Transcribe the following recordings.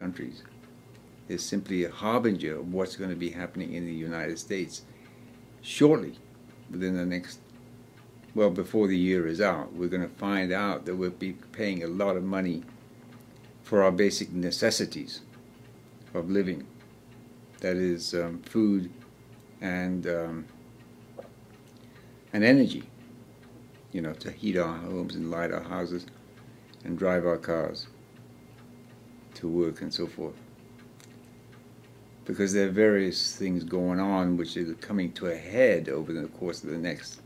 countries is simply a harbinger of what's going to be happening in the United States shortly, within the next, well, before the year is out. We're going to find out that we'll be paying a lot of money for our basic necessities of living. That is food and energy, you know, to heat our homes and light our houses and drive our cars to work and so forth. Because there are various things going on which are coming to a head over the course of the next,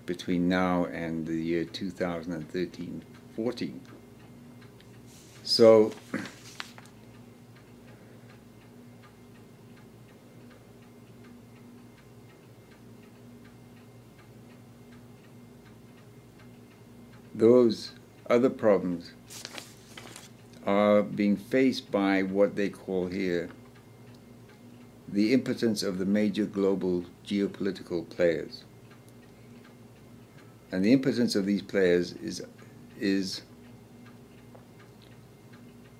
between now and the year 2013-14. So those other problems are being faced by what they call here the impotence of the major global geopolitical players. And the impotence of these players is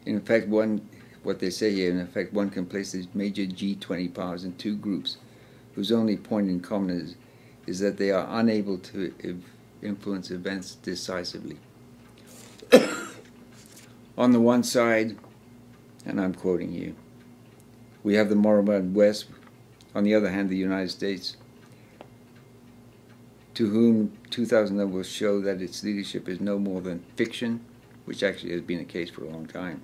in effect what they say here, in effect one can place these major G20 powers in two groups whose only point in common is that they are unable to influence events decisively. On the one side, and I'm quoting you, we have the moribund West, on the other hand the United States, to whom 2011 will show that its leadership is no more than fiction, which actually has been the case for a long time,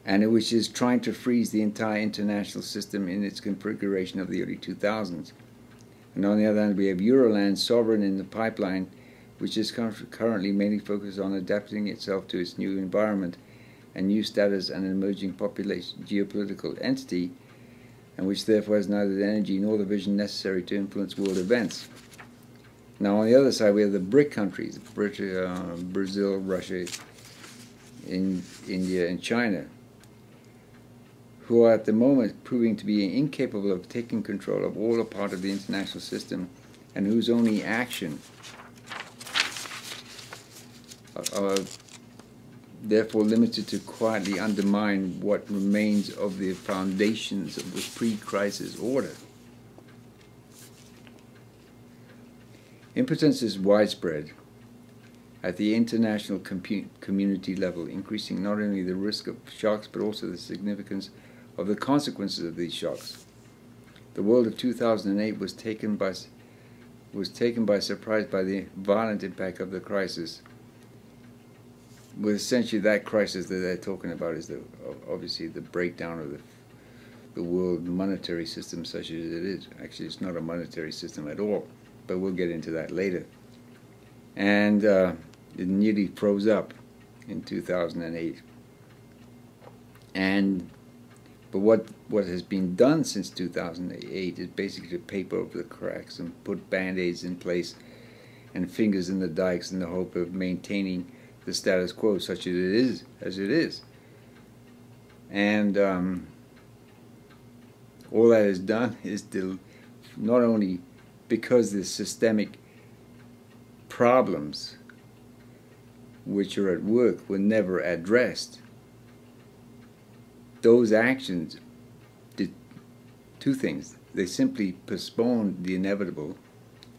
and which is trying to freeze the entire international system in its configuration of the early 2000s. And on the other hand, we have Euroland, sovereign in the pipeline, which is currently mainly focused on adapting itself to its new environment and new status and an emerging population geopolitical entity, and which therefore has neither the energy nor the vision necessary to influence world events. Now on the other side we have the BRIC countries, Brazil, Russia, India and China, who are at the moment proving to be incapable of taking control of all or part of the international system, and whose only action are therefore limited to quietly undermine what remains of the foundations of the pre-crisis order. Impotence is widespread at the international community level, increasing not only the risk of shocks but also the significance of the consequences of these shocks. The world of 2008 was taken by surprise by the violent impact of the crisis. With essentially that crisis that they're talking about is obviously the breakdown of the world monetary system such as it is. Actually, it's not a monetary system at all, but we'll get into that later. And it nearly froze up in 2008. But what has been done since 2008 is basically to paper over the cracks and put band-aids in place and fingers in the dikes in the hope of maintaining the status quo such as it is. And all that is done is to, not only because the systemic problems which are at work were never addressed, those actions did two things. They simply postponed the inevitable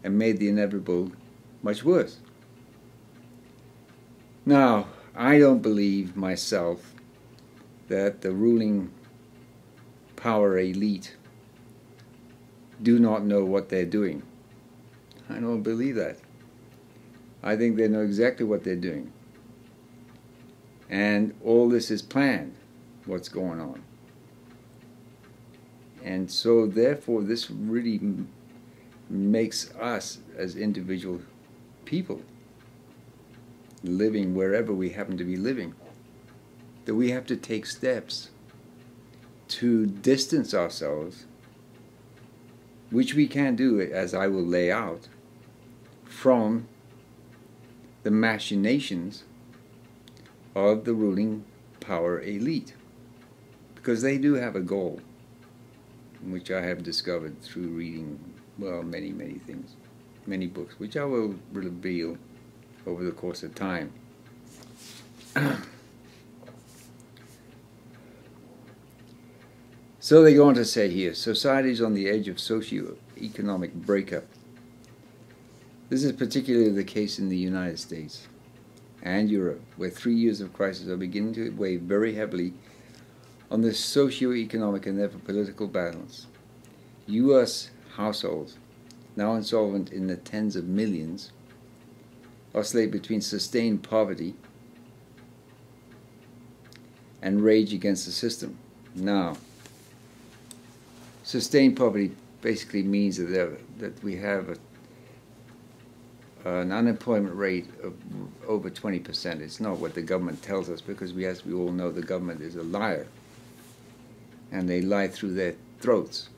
and made the inevitable much worse. Now, I don't believe myself that the ruling power elite do not know what they're doing. I don't believe that. I think they know exactly what they're doing. And all this is planned, what's going on. And so therefore this really makes us as individual people living wherever we happen to be living, that we have to take steps to distance ourselves, which we can do, as I will lay out, from the machinations of the ruling power elite. Because they do have a goal, which I have discovered through reading, well, many things, many books, which I will reveal over the course of time. So they go on to say here, society is on the edge of socio-economic breakup. This is particularly the case in the United States and Europe, where 3 years of crisis are beginning to weigh very heavily on the socio-economic and therefore political balance. U.S. households, now insolvent in the tens of millions, oscillate between sustained poverty and rage against the system. Now, sustained poverty basically means that we have an unemployment rate of over 20%. It's not what the government tells us, because as we all know, the government is a liar, and they lie through their throats.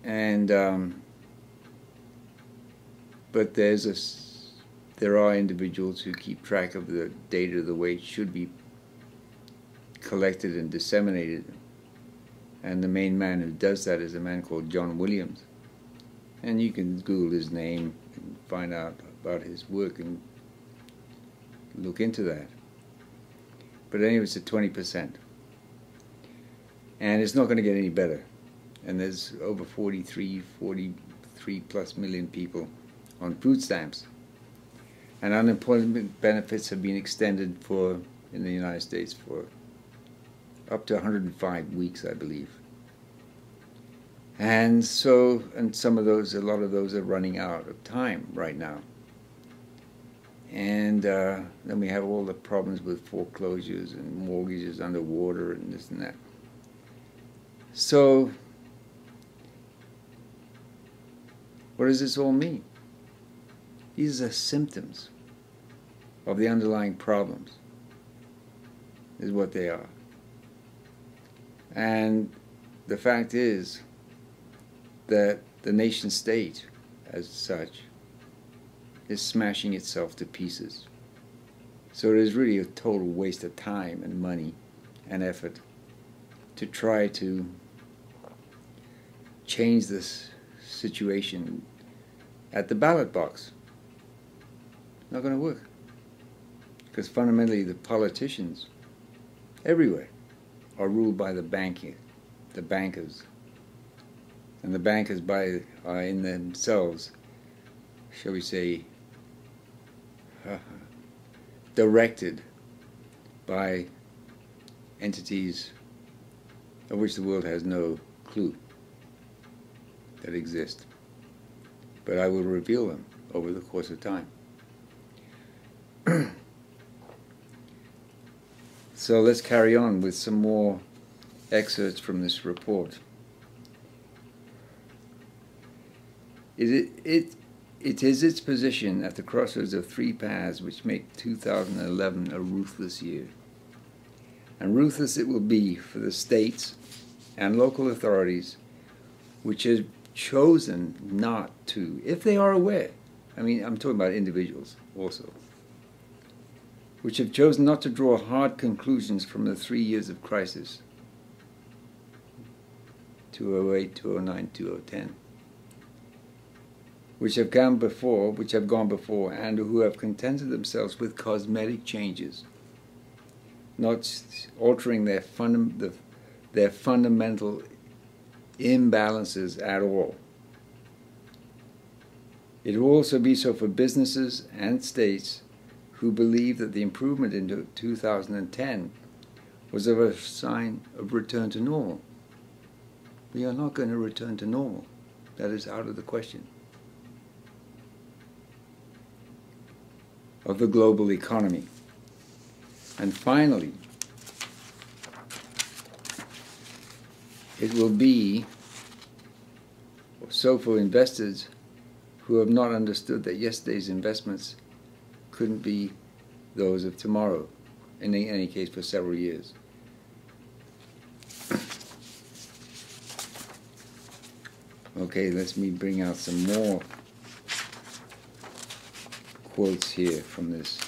And but there are individuals who keep track of the data the way it should be collected and disseminated. And the main man who does that is a man called John Williams. And you can Google his name and find out about his work and look into that. But anyway, it's at 20%. And it's not going to get any better. And there's over 43 plus million people on food stamps. And unemployment benefits have been extended in the United States for up to 105 weeks, I believe. And so, a lot of those are running out of time right now. And then we have all the problems with foreclosures and mortgages underwater and this and that. So, what does this all mean? These are symptoms of the underlying problems, is what they are. And the fact is that the nation state, as such, is smashing itself to pieces. So it is really a total waste of time and money and effort to try to change this situation at the ballot box. Not going to work. Because fundamentally the politicians everywhere are ruled by the bankers. And the bankers are in themselves, shall we say, directed by entities of which the world has no clue that exist. But I will reveal them over the course of time. So let's carry on with some more excerpts from this report. It is its position at the crossroads of three paths which make 2011 a ruthless year. And ruthless it will be for the states and local authorities which have chosen not to, if they are aware, I mean, I'm talking about individuals also, which have chosen not to draw hard conclusions from the 3 years of crisis, 2008, 2009, 2010, which have gone before, and who have contented themselves with cosmetic changes, not altering their fundamental imbalances at all. It will also be so for businesses and states who believe that the improvement in 2010 was a sign of return to normal. We are not going to return to normal. That is out of the question. Of the global economy. And finally, it will be so for investors who have not understood that yesterday's investments couldn't be those of tomorrow, in any case for several years. Okay, let me bring out some more quotes here from this.